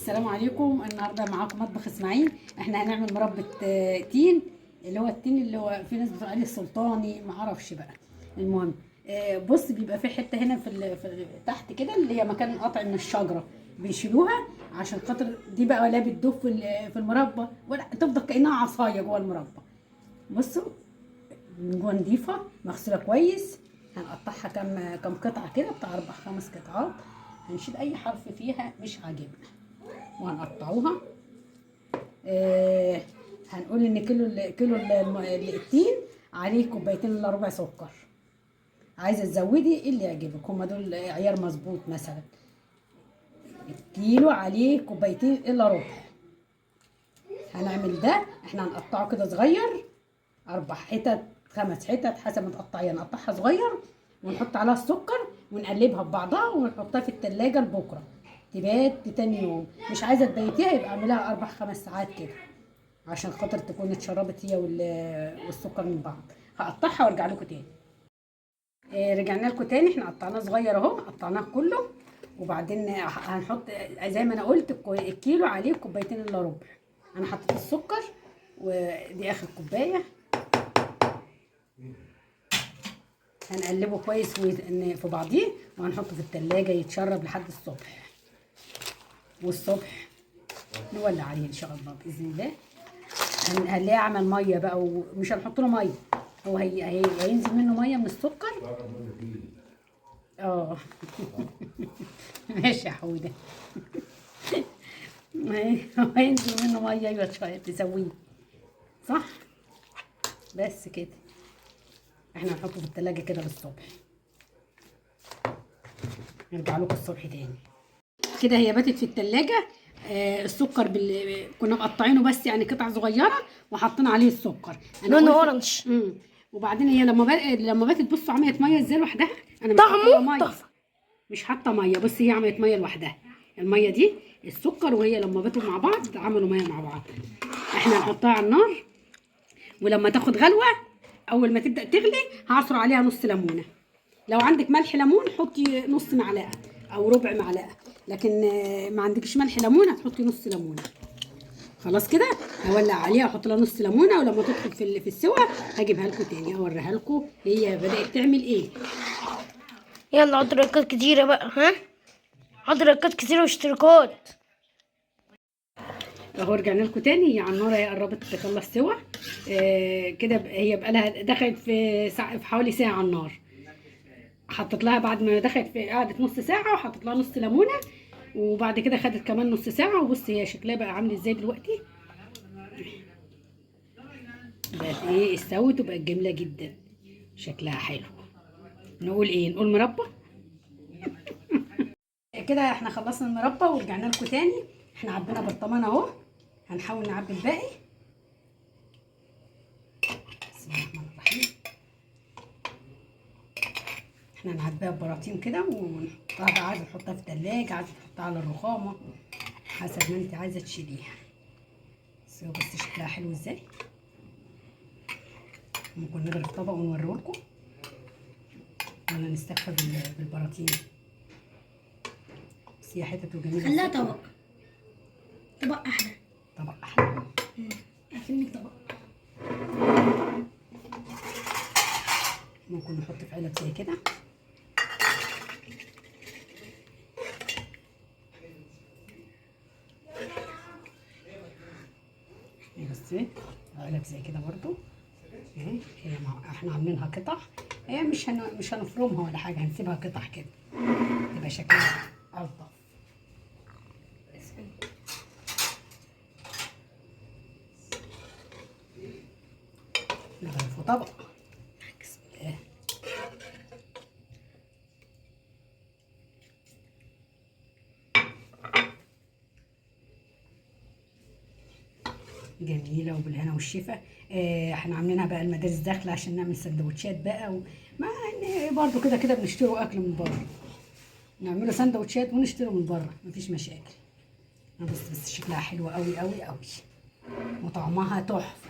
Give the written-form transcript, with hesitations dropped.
السلام عليكم. النهارده معاكم مطبخ اسماعيل. احنا هنعمل مربى تين، اللي هو التين اللي هو في ناس بتقول عليه السلطاني، ما اعرفش بقى. المهم بص، بيبقى في حته هنا في تحت كده اللي هي مكان القطع من الشجره، بيشيلوها عشان خاطر دي بقى لا بتدوب في المربى ولا تفضل كانها عصايه جوه المربى. بصوا من جوه نضيفه مغسوله كويس. هنقطعها كم قطعه كده، بتاع 4 5 قطعات. هنشيل اي حرف فيها مش عاجبنا وهنقطعوها. هنقول ان كيلو التين عليه 2 كوباية الا ربع سكر. عايزه تزودي اللي يعجبك، هما دول عيار مظبوط. مثلا الكيلو عليه 2 كوباية الا ربع. هنعمل ده، احنا هنقطعه كده صغير، 4 حتت 5 حتت حسب ما تقطعيها. نقطعها صغير ونحط عليها السكر ونقلبها ببعضها ونحطها في التلاجة لبكره تبات تاني يوم. مش عايزه تبيتيها يبقى اعملها 4 5 ساعات كده عشان خاطر تكون اتشربت هي والسكر من بعض. هقطعها وارجع لكم تاني. رجعنا لكم تاني. احنا قطعناه صغير اهو، قطعناه كله. وبعدين هنحط زي ما انا قلت الكيلو عليه 2 كوباية الا ربع. انا حطيت السكر ودي اخر كوبايه. هنقلبه كويس في بعضيه وهنحطه في التلاجة يتشرب لحد الصبح. والصبح نولع عليه ان شاء الله باذن الله. هنلاقيه عمل ميه بقى، ومش هنحط له ميه، هو هينزل منه ميه من السكر. اه ماشي يا حوده. هو هينزل منه ميه، ايوه شويه تسويه صح. بس كده احنا هنحطه في التلاجة كده للصبح. نرجع لكم الصبح تاني. كده هي باتت في التلاجة. السكر كنا مقطعينه بس يعني قطع صغيره وحطينا عليه السكر. لونه اورنج. وبعدين هي لما باتت بصوا عملت ميه ازاي لوحدها. انا مش حاطه طعمه ميه، تحفه. مش حاطه ميه. بص هي عملت ميه لوحدها. الميه دي السكر وهي لما باتوا مع بعض عملوا ميه مع بعض. احنا هنحطها على النار ولما تاخد غلوه اول ما تبدا تغلي هعصر عليها نص ليمونه. لو عندك ملح ليمون حطي نص معلقه او ربع معلقه، لكن ما عندكش ملح ليمون هتحطي نص ليمونه. خلاص كده هولع عليها واحط لها نص ليمونه، ولما تدخل في السوا هجيبها لكم تاني اوريها لكم هي بدات تعمل ايه. يلا حط لايكات كتيرة بقى، ها؟ حط لايكات كتيرة واشتراكات. اهو رجعنا لكم تاني. هي على النار، هي قربت تخلص سوا. كده هي بقى لها دخلت في حوالي ساعه على النار. حطيت لها بعد ما دخلت قعدت نص ساعه وحطيت لها نص ليمونه، وبعد كده خدت كمان نص ساعه. وبص هي شكلها بقى عامل ازاي دلوقتي. بقت ايه، استوت وبقت جميله جدا، شكلها حلو. نقول ايه، نقول مربى. كده احنا خلصنا المربى ورجعنا لكم تاني. احنا عبينا برطمان اهو، هنحاول نعبي الباقي. بسم الله الرحمن الرحيم. احنا نعبيها ببراطيم كده ونحطها بقى، عايزه تحطها في التلاجة، عايزه تحطها على الرخامه، حسب ما انت عايزه تشيليها. بس شكلها حلو ازاي. ممكن نغرف طبق ونوريه لكم ولا نستكفى بالبراطيم. بس هي حتت وجميله. خليها طبق، طبق احلى. طبق احلى. اكنك طبق. ممكن نحط في علب زي كده. بس علب زي كده برضو. هي احنا عاملينها قطع. هي مش هنفرمها ولا حاجه، هنسيبها قطع كده تبقى شكلها الطف. نغرفه طبق. بسم الله. جميله وبالهنا والشفا. احنا عاملينها بقى المدارس داخله عشان نعمل سندوتشات بقى مع ان برضو كده كده بنشتروا اكل من بره، نعمله سندوتشات ونشتري من بره مفيش مشاكل. بس شكلها حلو قوي قوي قوي وطعمها تحفه.